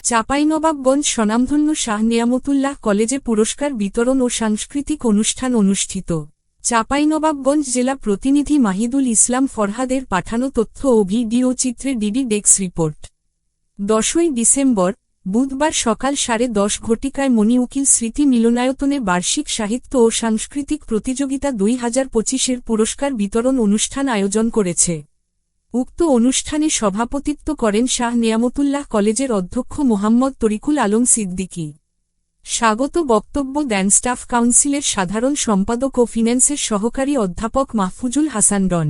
চাঁপাইনবাবগঞ্জ স্বনামধন্য শাহ নেয়ামতুল্লাহ কলেজে পুরস্কার বিতরণ ও সাংস্কৃতিক অনুষ্ঠান অনুষ্ঠিত। চাঁপাইনবাবগঞ্জ জেলা প্রতিনিধি মাহিদুল ইসলাম ফরহাদের পাঠানো তথ্য ও ভিডিও চিত্রে ডিডি ডেস্ক রিপোর্ট। 10ই ডিসেম্বর বুধবার সকাল 10:30 ঘটিকায় মনি উকিল স্মৃতি মিলনায়তনে বার্ষিক সাহিত্য ও সাংস্কৃতিক প্রতিযোগিতা 2025-এর পুরস্কার বিতরণ অনুষ্ঠান আয়োজন করেছে। উক্ত অনুষ্ঠানে সভাপতিত্ব করেন শাহ নেয়ামতুল্লাহ কলেজের অধ্যক্ষ মোহাম্মদ তরিকুল আলম সিদ্দিকী। স্বাগত বক্তব্য দেন স্টাফ কাউন্সিলের সাধারণ সম্পাদক ও ফিন্যান্সের সহকারী অধ্যাপক মাহফুজুল হাসান ডন।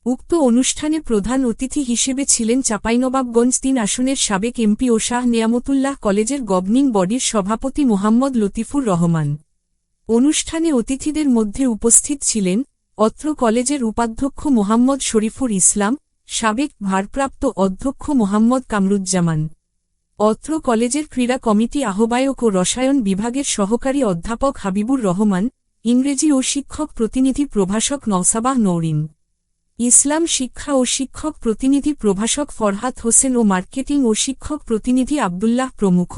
উক্ত অনুষ্ঠানে প্রধান অতিথি হিসেবে ছিলেন চাঁপাইনবাবগঞ্জ 3 আসনের সাবেক এমপি ও শাহ নেয়ামতুল্লাহ কলেজের গভর্নিং বডির সভাপতি মোহাম্মদ লতিফুর রহমান। অনুষ্ঠানে অতিথিদের মধ্যে উপস্থিত ছিলেন অত্র কলেজের উপাধ্যক্ষ মোহাম্মদ শরীফুর ইসলাম, সাবেক ভারপ্রাপ্ত অধ্যক্ষ মোহাম্মদ কামরুজ্জামান, অত্র কলেজের ক্রীড়া কমিটি আহ্বায়ক ও রসায়ন বিভাগের সহকারী অধ্যাপক হাবিবুর রহমান, ইংরেজি ও শিক্ষক প্রতিনিধি প্রভাষক নওসাবাহ নৌরিন, ইসলাম শিক্ষা ও শিক্ষক প্রতিনিধি প্রভাষক ফরহাদ হোসেন ও মার্কেটিং ও শিক্ষক প্রতিনিধি আব্দুল্লাহ প্রমুখ।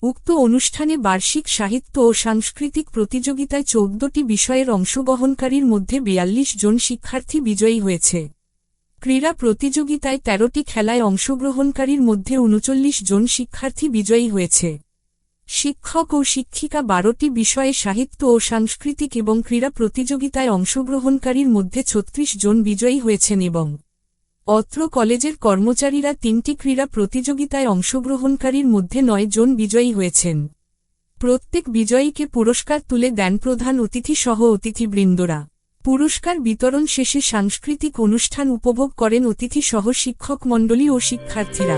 উক্ত অনুষ্ঠানে বার্ষিক সাহিত্য ও সাংস্কৃতিক প্রতিযোগিতায় 14টি বিষয়ের অংশগ্রহণকারীর মধ্যে 42 জন শিক্ষার্থী বিজয়ী হয়েছে। ক্রীড়া প্রতিযোগিতায় 13টি খেলায় অংশগ্রহণকারীর মধ্যে 39 জন শিক্ষার্থী বিজয়ী হয়েছে। শিক্ষক ও শিক্ষিকা 12টি বিষয়ে সাহিত্য ও সাংস্কৃতিক এবং ক্রীড়া প্রতিযোগিতায় অংশগ্রহণকারীর মধ্যে 36 জন বিজয়ী হয়েছেন এবং অত্র কলেজের কর্মচারীরা 3টি ক্রীড়া প্রতিযোগিতায় অংশগ্রহণকারীর মধ্যে 9 জন বিজয়ী হয়েছেন। প্রত্যেক বিজয়ীকে পুরস্কার তুলে দেন প্রধান অতিথি সহ অতিথিবৃন্দরা। পুরস্কার বিতরণ শেষে সাংস্কৃতিক অনুষ্ঠান উপভোগ করেন অতিথি সহ শিক্ষক মণ্ডলী ও শিক্ষার্থীরা।